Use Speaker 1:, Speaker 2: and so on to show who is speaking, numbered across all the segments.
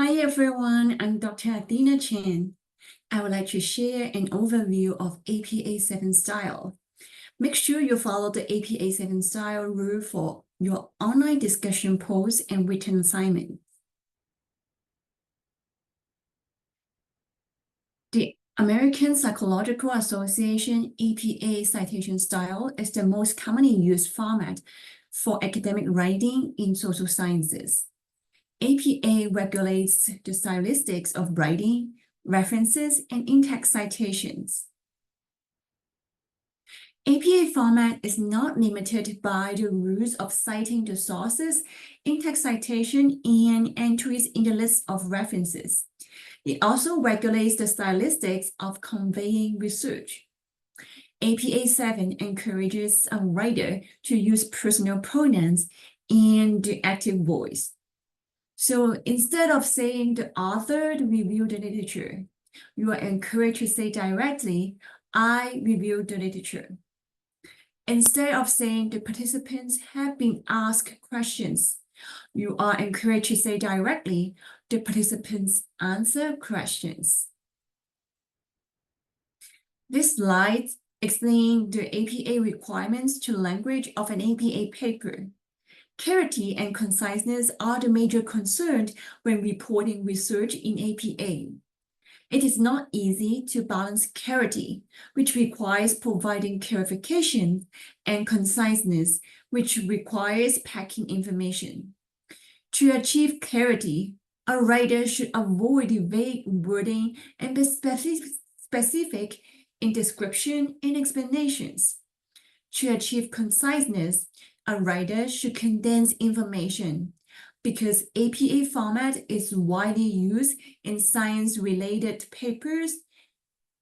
Speaker 1: Hi everyone, I'm Dr. Athena Chen. I would like to share an overview of APA7 style. Make sure you follow the APA7 style rule for your online discussion posts and written assignments. The American Psychological Association APA citation style is the most commonly used format for academic writing in social sciences. APA regulates the stylistics of writing, references, and in-text citations. APA format is not limited by the rules of citing the sources, in-text citation, and entries in the list of references. It also regulates the stylistics of conveying research. APA7 encourages a writer to use personal pronouns and the active voice. So instead of saying the author reviewed the literature, you are encouraged to say directly, I reviewed the literature. Instead of saying the participants have been asked questions, you are encouraged to say directly, the participants answer questions. This slide explains the APA requirements to language of an APA paper. Clarity and conciseness are the major concerns when reporting research in APA. It is not easy to balance clarity, which requires providing clarification, and conciseness, which requires packing information. To achieve clarity, a writer should avoid vague wording and be specific in description and explanations. To achieve conciseness, a writer should condense information. Because APA format is widely used in science-related papers,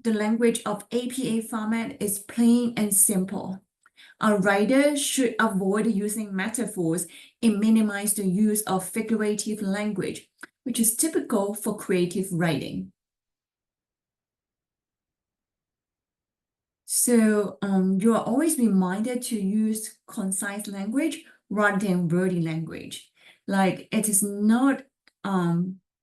Speaker 1: the language of APA format is plain and simple. A writer should avoid using metaphors and minimize the use of figurative language, which is typical for creative writing. So you are always reminded to use concise language rather than wordy language. Like it is not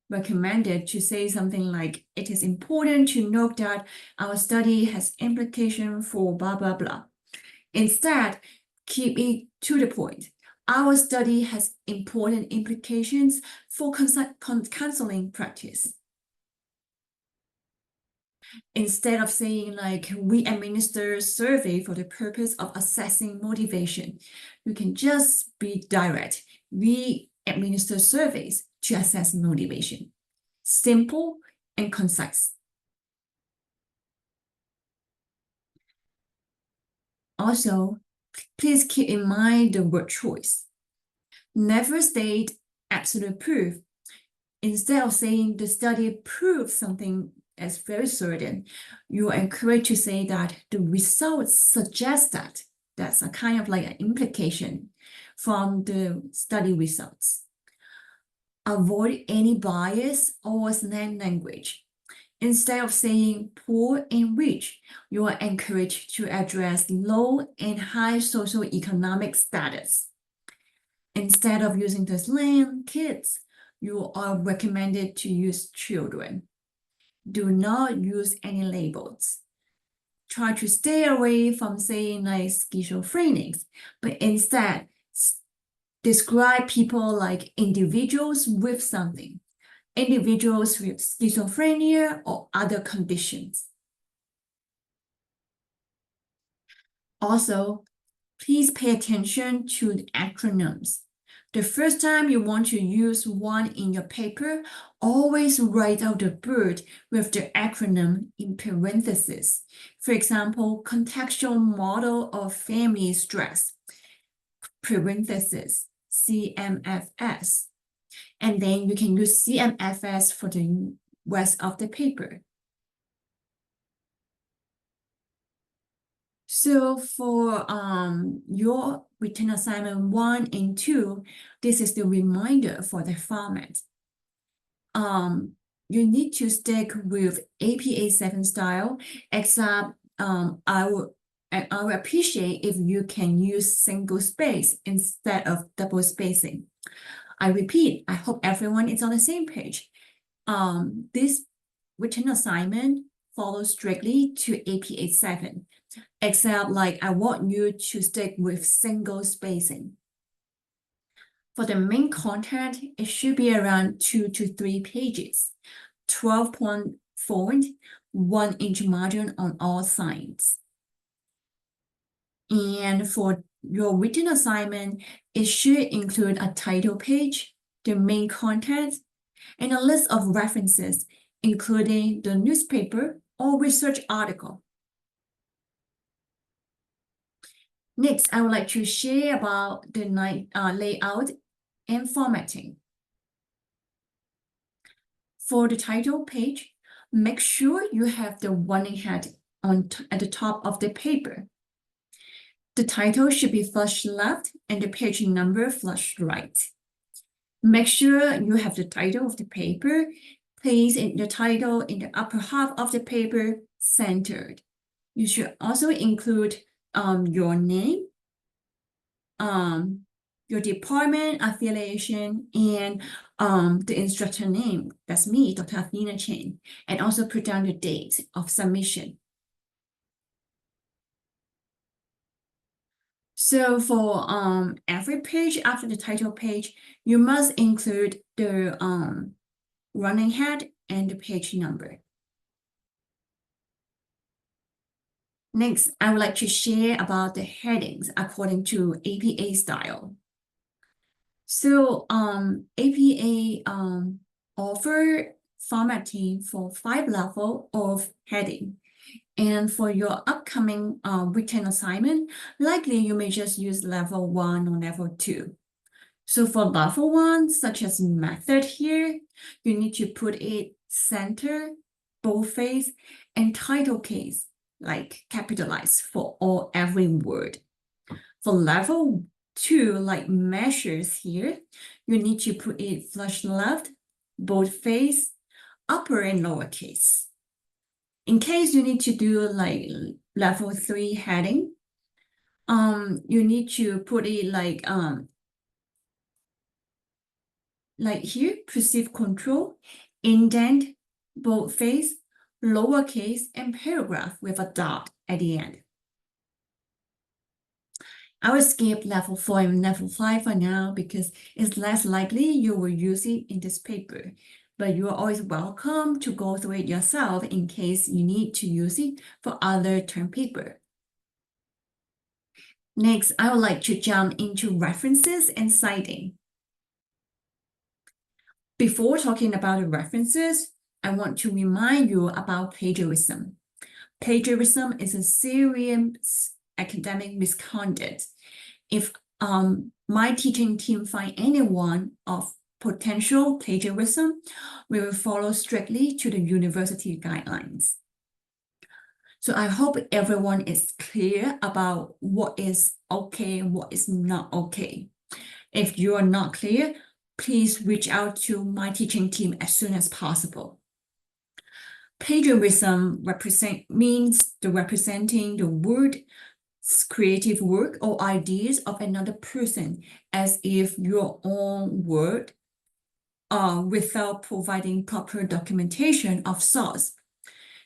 Speaker 1: recommended to say something like, it is important to note that our study has implication for blah, blah, blah. Instead, keep it to the point. Our study has important implications for counseling practice. Instead of saying like, we administer a survey for the purpose of assessing motivation, you can just be direct. We administer surveys to assess motivation. Simple and concise. Also, please keep in mind the word choice. Never state absolute proof. Instead of saying the study proves something as very certain, you are encouraged to say that the results suggest that. That's a kind of like an implication from the study results. Avoid any bias or slang language. Instead of saying poor and rich, you are encouraged to address low and high socioeconomic status. Instead of using the slang kids, you are recommended to use children. Do not use any labels. Try to stay away from saying like schizophrenics, but instead describe people like individuals with something, individuals with schizophrenia or other conditions. Also, please pay attention to the acronyms. The first time you want to use one in your paper, always write out the bird with the acronym in parentheses. For example, contextual model of family stress, parentheses, CMFS. And then you can use CMFS for the rest of the paper. So for your written assignment 1 and 2, this is the reminder for the format. You need to stick with APA7 style, except I would appreciate if you can use single space instead of double spacing. I repeat, I hope everyone is on the same page. this written assignment follows strictly to APA7, except like I want you to stick with single spacing. For the main content, it should be around 2 to 3 pages, 12-point font, 1-inch margin on all sides. And for your written assignment, it should include a title page, the main content, and a list of references, including the newspaper or research article. Next, I would like to share about the layout and formatting. For the title page, make sure you have the running head at the top of the paper. The title should be flush left and the page number flush right. Make sure you have the title of the paper. Place the title in the upper half of the paper centered. You should also include your name, your department affiliation, and the instructor name. That's me, Dr. Athena Chen, and also put down the date of submission. So for every page after the title page, you must include the running head and the page number. Next, I would like to share about the headings according to APA style. So APA offer formatting for 5 levels of heading. And for your upcoming written assignment, likely you may just use level 1 or level 2. So for level 1, such as method here, you need to put it center, boldface, and title case, like capitalized for every word. For level 2, like measures here, you need to put it flush left, boldface, upper and lowercase. In case you need to do like level 3 heading, you need to put it like here, perceive control, indent, boldface, lowercase, and paragraph with a dot at the end. I will skip level 4 and level 5 for now because it's less likely you will use it in this paper. But you are always welcome to go through it yourself in case you need to use it for other term paper. Next, I would like to jump into references and citing. Before talking about the references, I want to remind you about plagiarism. Plagiarism is a serious academic misconduct. If my teaching team find anyone of potential plagiarism, we will follow strictly to the university guidelines. So I hope everyone is clear about what is okay and what is not okay. If you are not clear, please reach out to my teaching team as soon as possible. Plagiarism means representing the word, creative work, or ideas of another person as if your own word without providing proper documentation of source.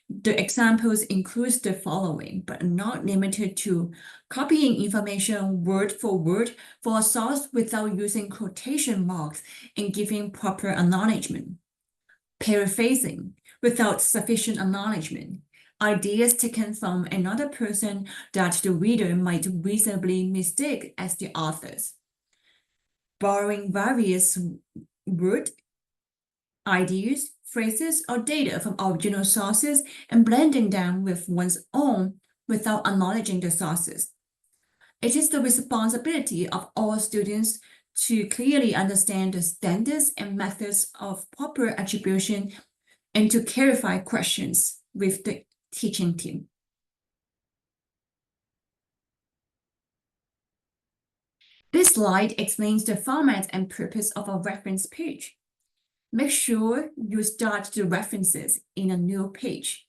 Speaker 1: The examples include the following, but not limited to copying information word for word for a source without using quotation marks and giving proper acknowledgement. Paraphrasing without sufficient acknowledgement. Ideas taken from another person that the reader might reasonably mistake as the author's. Borrowing various words, ideas, phrases, or data from original sources and blending them with one's own without acknowledging the sources. It is the responsibility of all students to clearly understand the standards and methods of proper attribution and to clarify questions with the teaching team. This slide explains the format and purpose of a reference page. Make sure you start the references in a new page.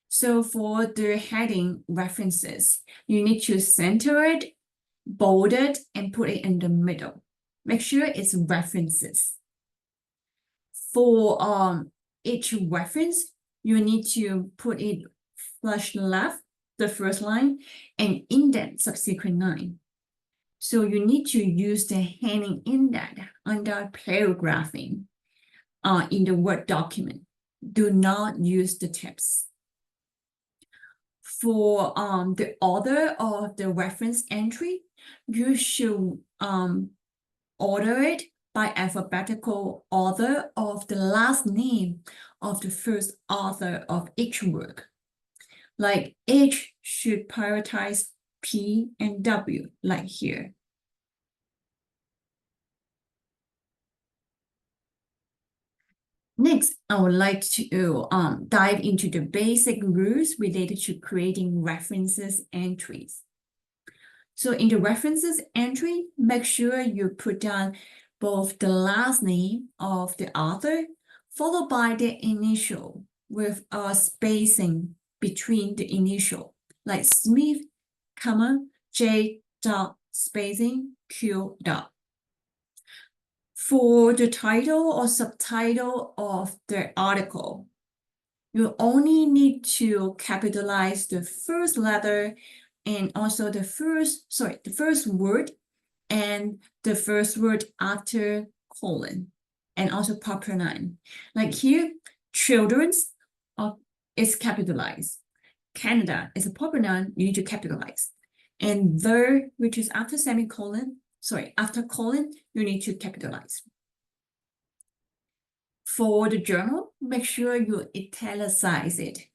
Speaker 1: So for the heading references, you need to center it, bold it, and put it in the middle. make sure it's references. For each reference, you need to put it flush left, the first line, and indent subsequent line. So you need to use the heading indent under paragraphing in the Word document. Do not use the tabs. For the order of the reference entry, you should order it by alphabetical order of the last name of the first author of each work. Like H should prioritize P and W, like here. Next, I would like to dive into the basic rules related to creating references entries. So in the references entry, make sure you put down both the last name of the author followed by the initial with a spacing between the initial, like Smith, comma, J dot spacing Q dot. For the title or subtitle of the article, you only need to capitalize the first letter and also the first word and the first word after colon, and also proper noun. Like here, children's is capitalized. Canada is a proper noun, you need to capitalize. And the, which is after semicolon, after colon, you need to capitalize. For the journal, make sure you italicize it,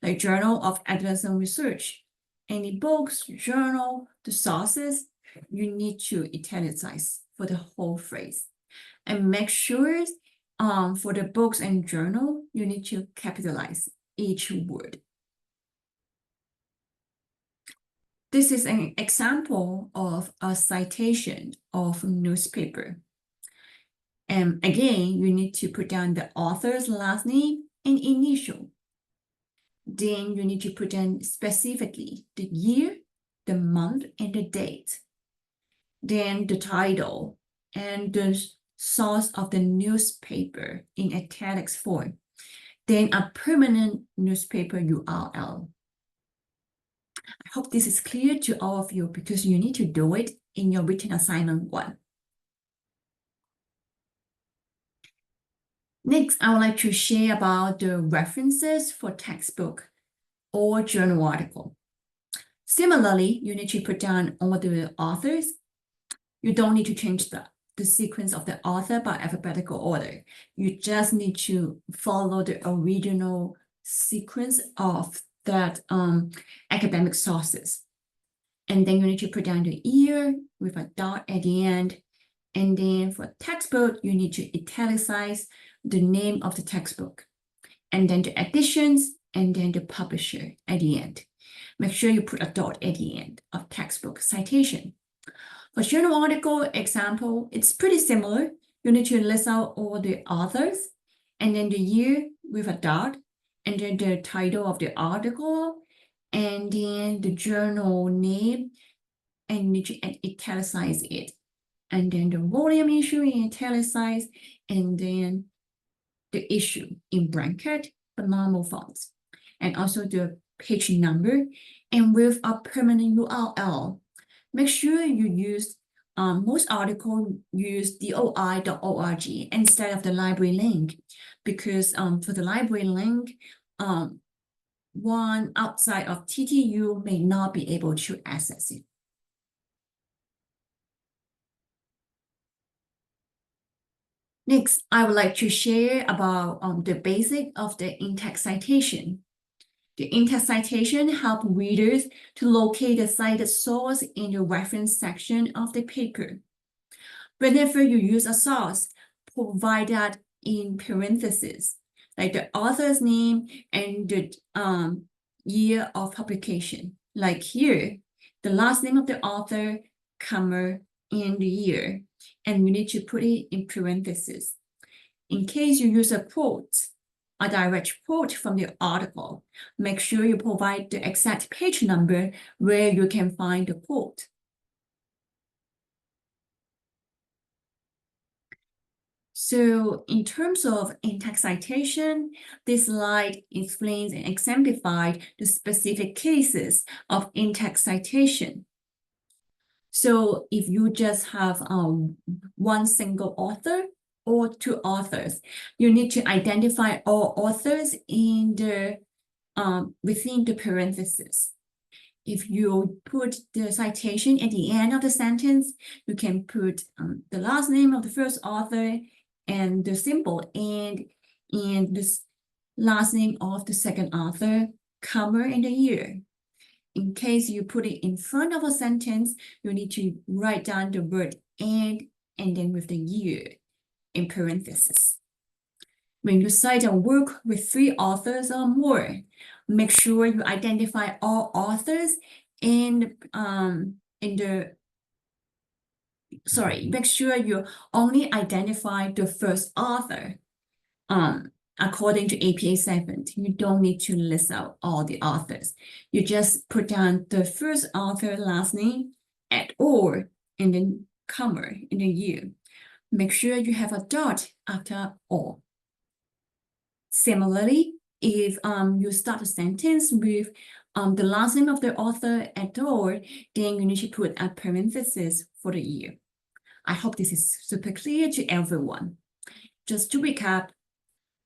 Speaker 1: like Journal of Advanced Research. Any books, journal, the sources, you need to italicize for the whole phrase. And make sure for the books and journal, you need to capitalize each word. This is an example of a citation of newspaper. And again, you need to put down the author's last name and initial. Then you need to put in specifically the year, the month, and the date. Then the title and the source of the newspaper in italics form. Then a permanent newspaper URL. I hope this is clear to all of you because you need to do it in your written assignment 1. Next, I would like to share about the references for textbook or journal article. Similarly, you need to put down all the authors. You don't need to change the sequence of the author by alphabetical order. You just need to follow the original sequence of that academic sources. And then you need to put down the year with a dot at the end. And then for textbook, you need to italicize the name of the textbook. And then the editions, and then the publisher at the end. Make sure you put a dot at the end of textbook citation. For journal article example, it's pretty similar. You need to list out all the authors, and then the year with a dot, and then the title of the article, and then the journal name, and you need to italicize it. And then the volume issue in italicize, and then the issue in bracket, but normal fonts. And also the page number, and with a permanent URL. Make sure you use, most articles use doi.org instead of the library link, because for the library link, one outside of TTU may not be able to access it. Next, I would like to share about the basic of the in-text citation. The in-text citation helps readers to locate the cited source in the reference section of the paper. Whenever you use a source, provide that in parentheses, like the author's name and the year of publication. Like here, the last name of the author, comma, and the year. And you need to put it in parentheses. In case you use a quote, a direct quote from the article, make sure you provide the exact page number where you can find the quote. So in terms of in-text citation, this slide explains and exemplifies the specific cases of in-text citation. So if you just have one single author or two authors, you need to identify all authors in the within the parentheses. If you put the citation at the end of the sentence, you can put the last name of the first author and the symbol and this last name of the second author, comma, and the year. In case you put it in front of a sentence, you need to write down the word and then with the year in parentheses. When you cite a work with 3 authors or more, make sure you identify all authors make sure you only identify the first author. According to APA7, you don't need to list out all the authors. You just put down the first author last name at or and then comma in the year. Make sure you have a dot after all. Similarly, if you start a sentence with the last name of the author at all, then you need to put a parenthesis for the year. I hope this is super clear to everyone. Just to recap,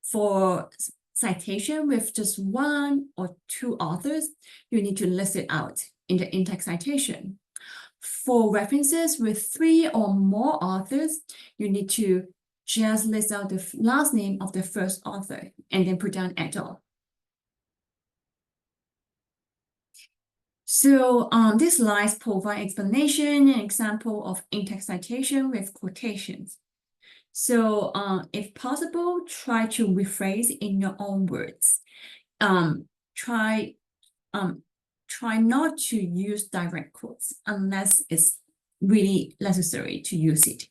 Speaker 1: for citation with just 1 or 2 authors, you need to list it out in the in-text citation. For references with 3 or more authors, you need to just list out the last name of the first author and then put down et al. So these slides provide explanation and example of in-text citation with quotations. So if possible, try to rephrase in your own words. Try not to use direct quotes unless it's really necessary to use it.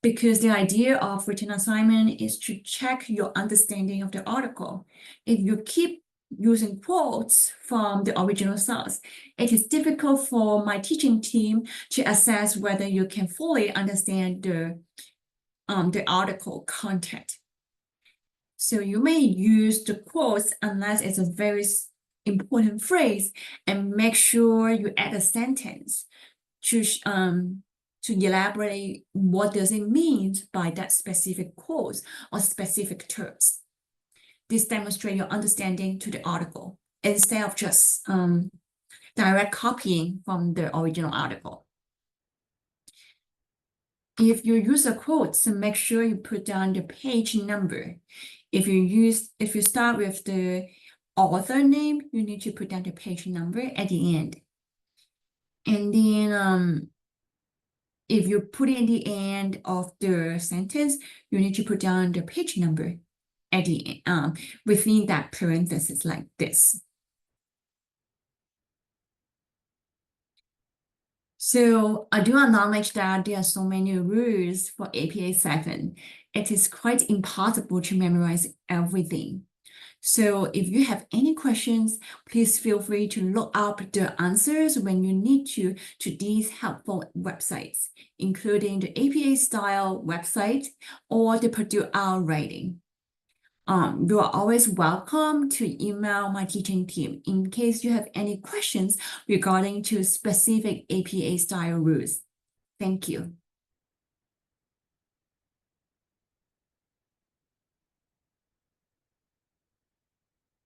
Speaker 1: Because the idea of written assignment is to check your understanding of the article. If you keep using quotes from the original source, it is difficult for my teaching team to assess whether you can fully understand the article content. So you may use the quotes unless it's a very important phrase, and make sure you add a sentence to elaborate what does it mean by that specific quote or specific terms. This demonstrates your understanding to the article instead of just direct copying from the original article. If you use a quote, so make sure you put down the page number. If you start with the author name, you need to put down the page number at the end. And then if you put it in the end of the sentence, you need to put down the page number at the end, within that parenthesis like this. So I do acknowledge that there are so many rules for APA7. It is quite impossible to memorize everything. So if you have any questions, please feel free to look up the answers when you need to these helpful websites, including the APA style website or the Purdue OWL writing. You are always welcome to email my teaching team in case you have any questions regarding to specific APA style rules. Thank you.